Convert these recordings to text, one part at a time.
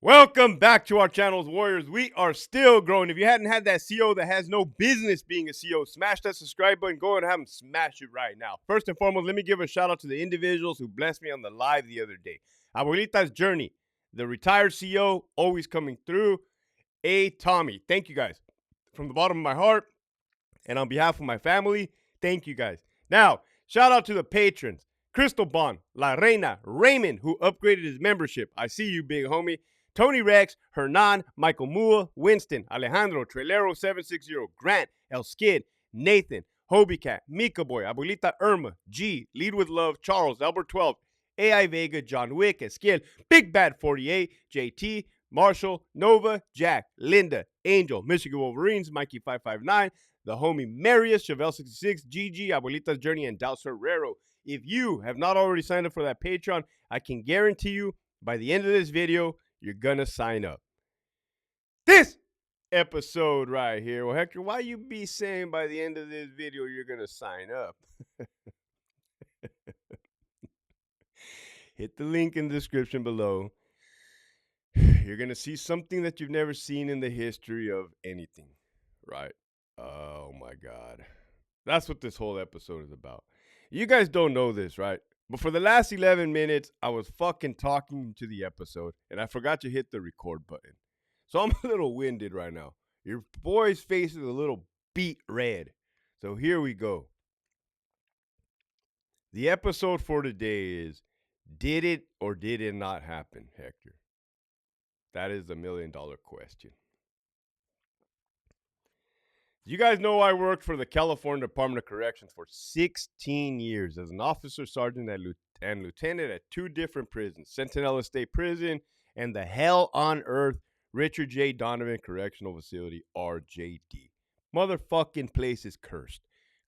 Welcome back to our channels, Warriors. We are still growing. If you hadn't had that CO that has no business being a CO, smash that subscribe button. Go and have them smash it right now. First and foremost, let me give a shout out to the individuals who blessed me on the live the other day. Abuelita's Journey, the retired CO, always coming through. Tommy, thank you guys. From the bottom of my heart and on behalf of my family, thank you guys. Now, shout out to the patrons. Crystal Bond, La Reina, Raymond, who upgraded his membership. I see you, big homie. Tony Rex, Hernan, Michael Mua, Winston, Alejandro, Trailero760, Grant, El Skid, Nathan, Hobie Cat, Mika Boy, Abuelita Irma, G, Lead with Love, Charles, Albert 12, AI Vega, John Wick, Esquiel, Big Bad 48, JT, Marshall, Nova, Jack, Linda, Angel, Michigan Wolverines, Mikey 559, the homie Marius, Chevelle 66, Gigi, Abuelita's Journey, and Dallas Herrero. If you have not already signed up for that Patreon, I can guarantee you by the end of this video, you're gonna sign up. This episode right here. Well, Hector, why you be saying by the end of this video you're gonna sign up? Hit the link in the description below. You're gonna see something that you've never seen in the history of anything, right? Oh my God. That's what this whole episode is about. You guys don't know this, right? But for the last 11 minutes, I was fucking talking to the episode, and I forgot to hit the record button. So I'm a little winded right now. Your boy's face is a little beet red. So here we go. The episode for today is, did it or did it not happen, Hector? That is the $1 million question. You guys know I worked for the California Department of Corrections for 16 years as an officer, sergeant, and lieutenant at two different prisons, Centinela State Prison and the hell on earth Richard J. Donovan Correctional Facility, RJD. Motherfucking place is cursed.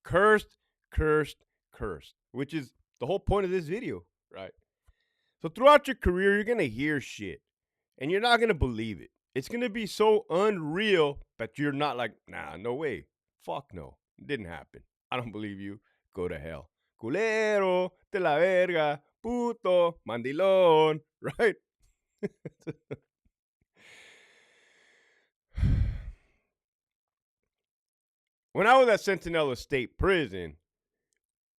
Cursed, cursed, cursed, which is the whole point of this video, right? So throughout your career, you're going to hear shit, and you're not going to believe it. It's going to be so unreal that you're not like, nah, no way. Fuck no. It didn't happen. I don't believe you. Go to hell. Culero, de la verga, puto, mandilón, right? When I was at Centinela State Prison,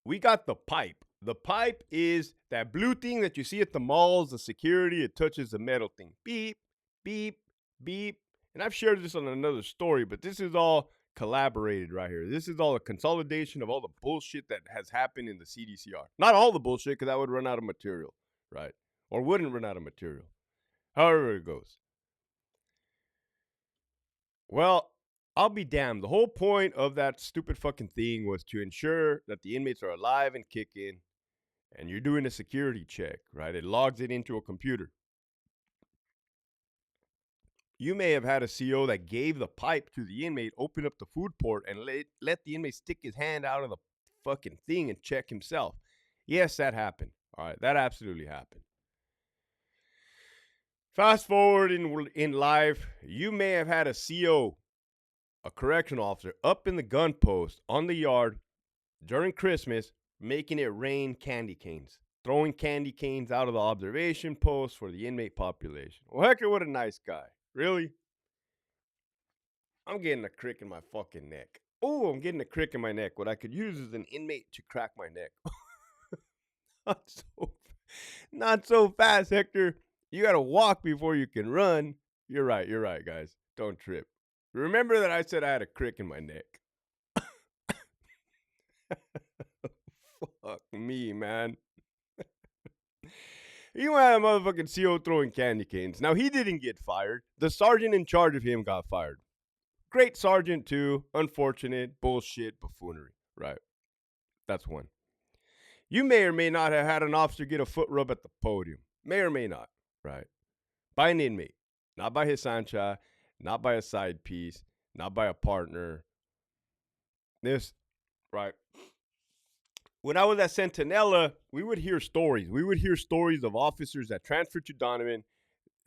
we got the pipe. The pipe is that blue thing that you see at the malls, the security, it touches the metal thing. Beep, beep, beep. And I've shared this on another story, but this is all collaborated right here. This is all a consolidation of all the bullshit that has happened in the CDCR. Not all the bullshit, because that would run out of material, right? Or wouldn't run out of material. However it goes. Well, I'll be damned. The whole point of that stupid fucking thing was to ensure that the inmates are alive and kicking, and you're doing a security check, right? It logs it into a computer. You may have had a CO that gave the pipe to the inmate, open up the food port, and let the inmate stick his hand out of the fucking thing and check himself. Yes, that happened. All right, that absolutely happened. Fast forward in life, you may have had a CO, a correctional officer, up in the gun post on the yard during Christmas, making it rain candy canes, throwing candy canes out of the observation post for the inmate population. Well, Hector, what a nice guy. Really? I'm getting a crick in my fucking neck. Oh, I'm getting a crick in my neck. What I could use is an inmate to crack my neck. Not so fast, Hector. You gotta walk before you can run. You're right, guys. Don't trip. Remember that I said I had a crick in my neck. Fuck me, man. You had a motherfucking CO throwing candy canes. Now, he didn't get fired. The sergeant in charge of him got fired. Great sergeant, too. Unfortunate, bullshit, buffoonery. Right. That's one. You may or may not have had an officer get a foot rub at the podium. May or may not. Right. By an inmate. Not by his sancha. Not by a side piece. Not by a partner. This, right. When I was at Centinela, we would hear stories. We would hear stories of officers that transferred to Donovan,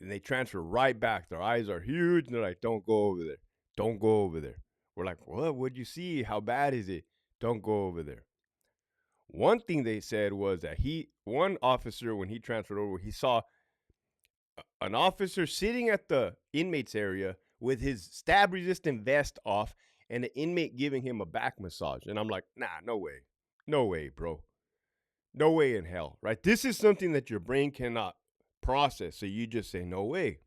and they transfer right back. Their eyes are huge, and they're like, don't go over there. Don't go over there. We're like, well, what'd you see? How bad is it? Don't go over there. One thing they said was that one officer, when he transferred over, he saw an officer sitting at the inmates area with his stab resistant vest off and an inmate giving him a back massage. And I'm like, nah, no way. No way, bro. No way in hell, right? This is something that your brain cannot process. So you just say, no way.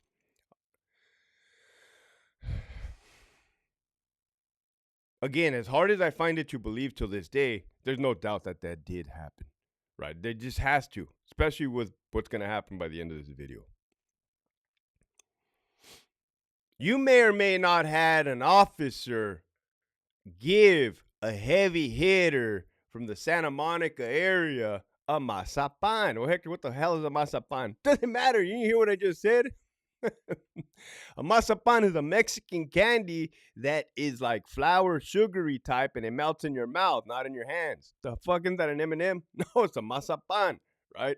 Again, as hard as I find it to believe to this day, there's no doubt that that did happen, right? There just has to, especially with what's going to happen by the end of this video. You may or may not had an officer give a heavy hitter from the Santa Monica area a mazapan. Well, Hector, what the hell is a mazapan? Doesn't matter. You hear what I just said? A mazapan is a Mexican candy that is like flour, sugary type, and it melts in your mouth, not in your hands. The fuck is that, an M&M? No, it's a mazapan, right?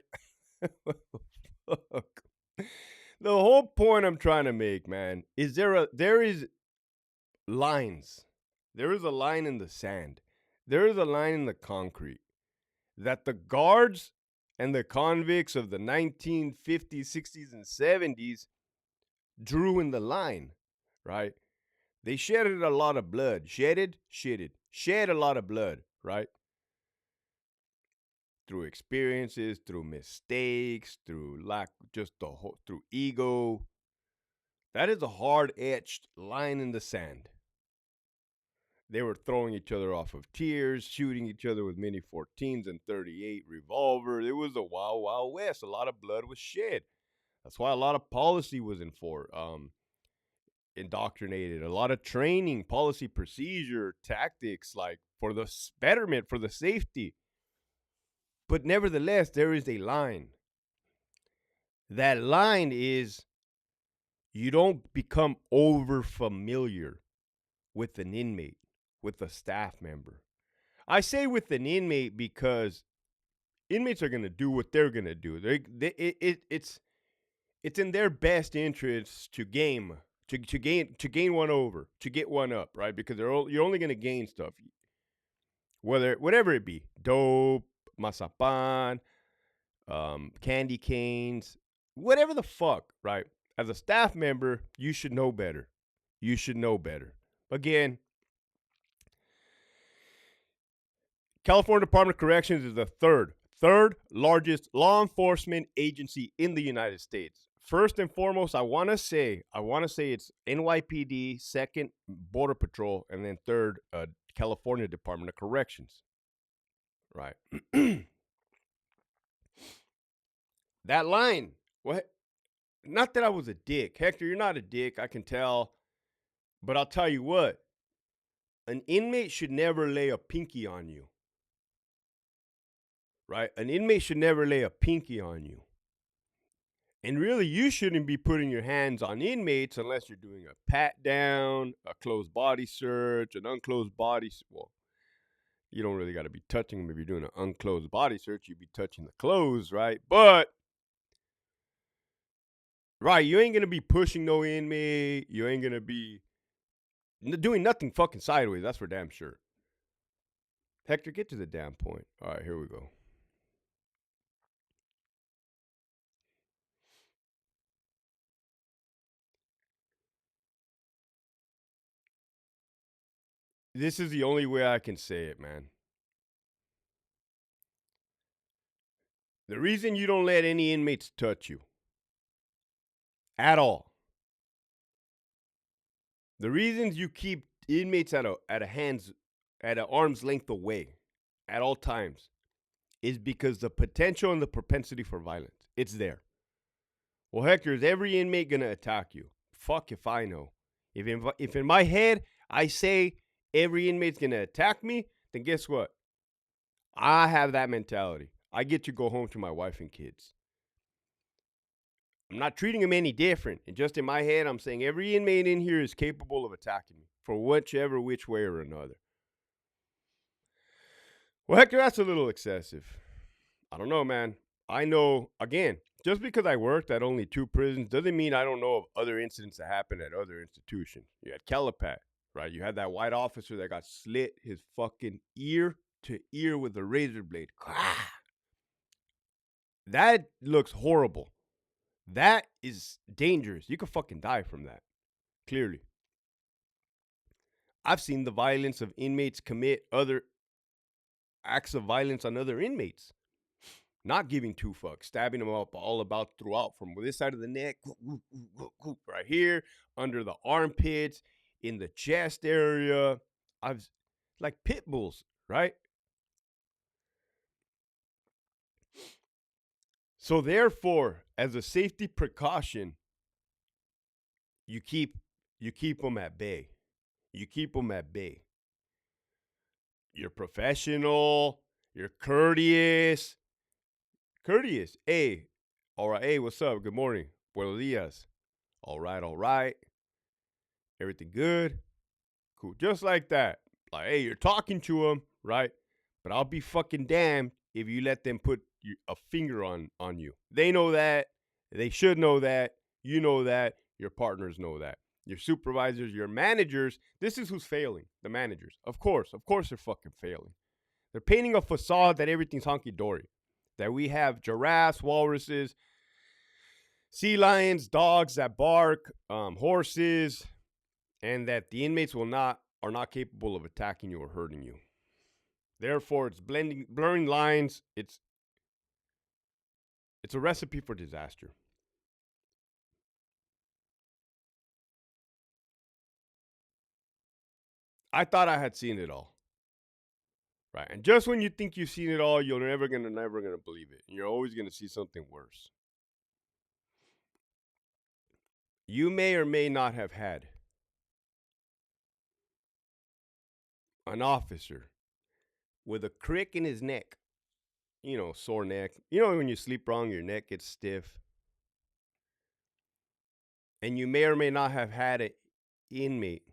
The whole point I'm trying to make, man, is there is lines. There is a line in the sand. There is a line in the concrete that the guards and the convicts of the 1950s, 60s, and 70s drew in the line, right? They shedded a lot of blood. Shed a lot of blood, right? Through experiences, through mistakes, through through ego. That is a hard-etched line in the sand. They were throwing each other off of tiers, shooting each other with mini 14s and 38 revolvers. It was a wild, wild west. A lot of blood was shed. That's why a lot of policy was indoctrinated. A lot of training, policy, procedure, tactics, like for the betterment, for the safety. But nevertheless, there is a line. That line is you don't become over familiar with an inmate, with a staff member. I say with an inmate because inmates are going to do what they're going to do. It's in their best interest to gain one over, to get one up, right? Because you're only going to gain stuff, whatever it be, dope, mazapan, candy canes, whatever the fuck, right? As a staff member, you should know better. You should know better. Again, California Department of Corrections is the third largest law enforcement agency in the United States. First and foremost, I want to say it's NYPD, second Border Patrol, and then third California Department of Corrections. Right. That line. What? Not that I was a dick. Hector, you're not a dick, I can tell. But I'll tell you what. An inmate should never lay a pinky on you. Right? An inmate should never lay a pinky on you. And really, you shouldn't be putting your hands on inmates unless you're doing a pat down, a closed body search, an unclosed body. Well, you don't really got to be touching them if you're doing an unclosed body search. You'd be touching the clothes, right? But, right, you ain't going to be pushing no inmate. You ain't going to be doing nothing fucking sideways. That's for damn sure. Hector, get to the damn point. All right, here we go. This is the only way I can say it, man. The reason you don't let any inmates touch you at all, the reasons you keep inmates at an arm's length away at all times is because the potential and the propensity for violence. It's there. Well, Hector, is every inmate gonna attack you? Fuck if I know. If in my head I say every inmate's gonna attack me, then guess what? I have that mentality. I get to go home to my wife and kids. I'm not treating them any different. And just in my head, I'm saying every inmate in here is capable of attacking me for which way or another. Well, Hector, that's a little excessive. I don't know, man. I know, again, just because I worked at only 2 prisons doesn't mean I don't know of other incidents that happened at other institutions. You had Calipat, right? You had that white officer that got slit his fucking ear to ear with a razor blade. That looks horrible. That is dangerous. You could fucking die from that. Clearly. I've seen the violence of inmates commit other acts of violence on other inmates. Not giving two fucks, stabbing them up all about throughout from this side of the neck, right here, under the armpits, in the chest area. I've like pit bulls, right? So therefore, as a safety precaution, you keep them at bay. You keep them at bay. You're professional. You're courteous. Courteous. Hey, all right. Hey, what's up? Good morning. Buenos dias. All right, all right. Everything good? Cool. Just like that. Like, hey, you're talking to them, right? But I'll be fucking damned if you let them put a finger on you. They know that. They should know that. You know that. Your partners know that. Your supervisors, your managers. This is who's failing. The managers. Of course they're fucking failing. They're painting a facade that everything's honky-dory. That we have giraffes, walruses, sea lions, dogs that bark, horses, and that the inmates are not capable of attacking you or hurting you. Therefore, it's blurring lines. It's a recipe for disaster. I thought I had seen it all. Right. And just when you think you've seen it all, you're never gonna believe it. And you're always gonna see something worse. You may or may not have had an officer with a crick in his neck. You know, sore neck. You know when you sleep wrong, your neck gets stiff. And you may or may not have had an inmate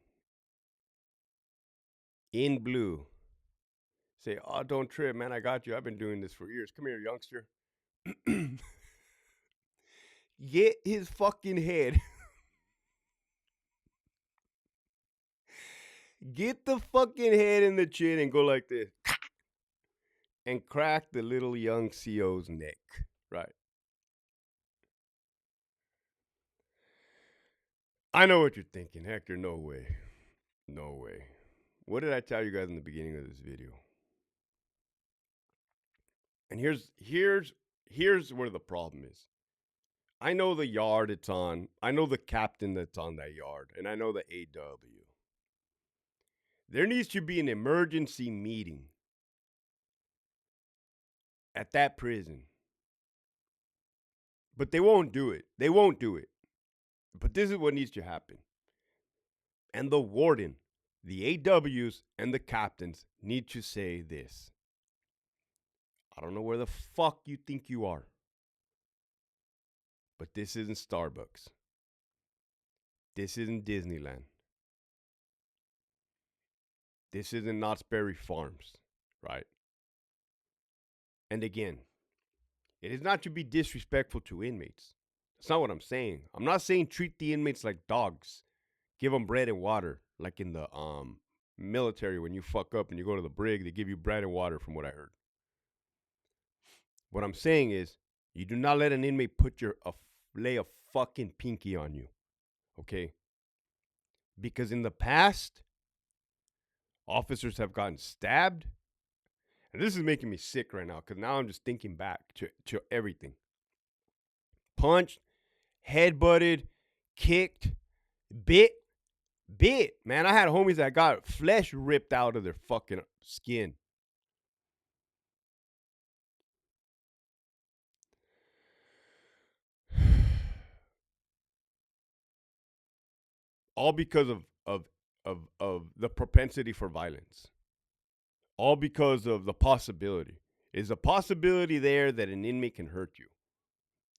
in blue say, "Oh, don't trip, man. I got you. I've been doing this for years. Come here, youngster." Get his fucking head. Get the fucking head in the chin and go like this. And crack the little young CO's neck. Right. I know what you're thinking, Hector. No way. No way. What did I tell you guys in the beginning of this video? And here's where the problem is. I know the yard it's on. I know the captain that's on that yard. And I know the AW. There needs to be an emergency meeting at that prison. But they won't do it. They won't do it. But this is what needs to happen. And the warden, the AWs, and the captains need to say this. I don't know where the fuck you think you are, but this isn't Starbucks. This isn't Disneyland. This isn't Knott's Berry Farms, right? And again, it is not to be disrespectful to inmates. That's not what I'm saying. I'm not saying treat the inmates like dogs. Give them bread and water, like in the military when you fuck up and you go to the brig, they give you bread and water from what I heard. What I'm saying is, you do not let an inmate lay a fucking pinky on you, okay? Because in the past, officers have gotten stabbed. And this is making me sick right now because now I'm just thinking back to everything. Punched, headbutted, kicked, bit. Man, I had homies that got flesh ripped out of their fucking skin. All because of the propensity for violence. All because of the possibility. Is a possibility there that an inmate can hurt you?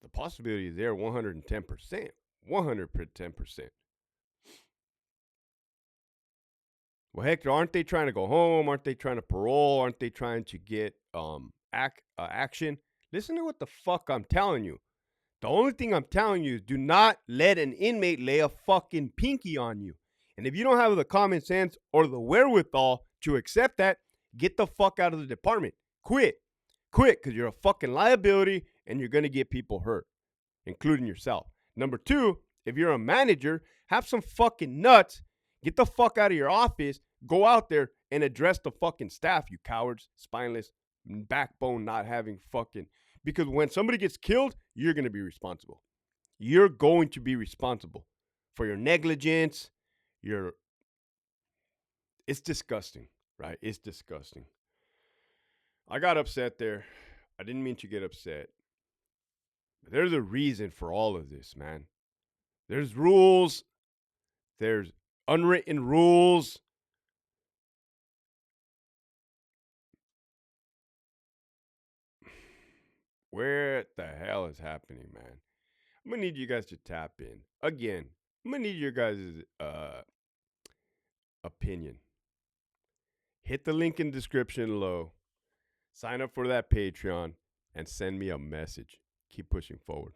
The possibility is there 110%. 110%. Well, Hector, aren't they trying to go home? Aren't they trying to parole? Aren't they trying to get action? Listen to what the fuck I'm telling you. The only thing I'm telling you is do not let an inmate lay a fucking pinky on you. And if you don't have the common sense or the wherewithal to accept that, get the fuck out of the department. Quit, because you're a fucking liability and you're going to get people hurt. including yourself. Number two, if you're a manager, have some fucking nuts. Get the fuck out of your office. Go out there and address the fucking staff, you cowards, spineless, backbone not having fucking. Because when somebody gets killed, you're going to be responsible. You're going to be responsible for your negligence, your. It's disgusting, right? It's disgusting. I got upset there. I didn't mean to get upset. But there's a reason for all of this, man. There's rules. There's unwritten rules. Where the hell is happening, man? I'm gonna need you guys to tap in again. I'm gonna need your guys' opinion. Hit the link in the description below. Sign up for that Patreon and send me a message. Keep pushing forward.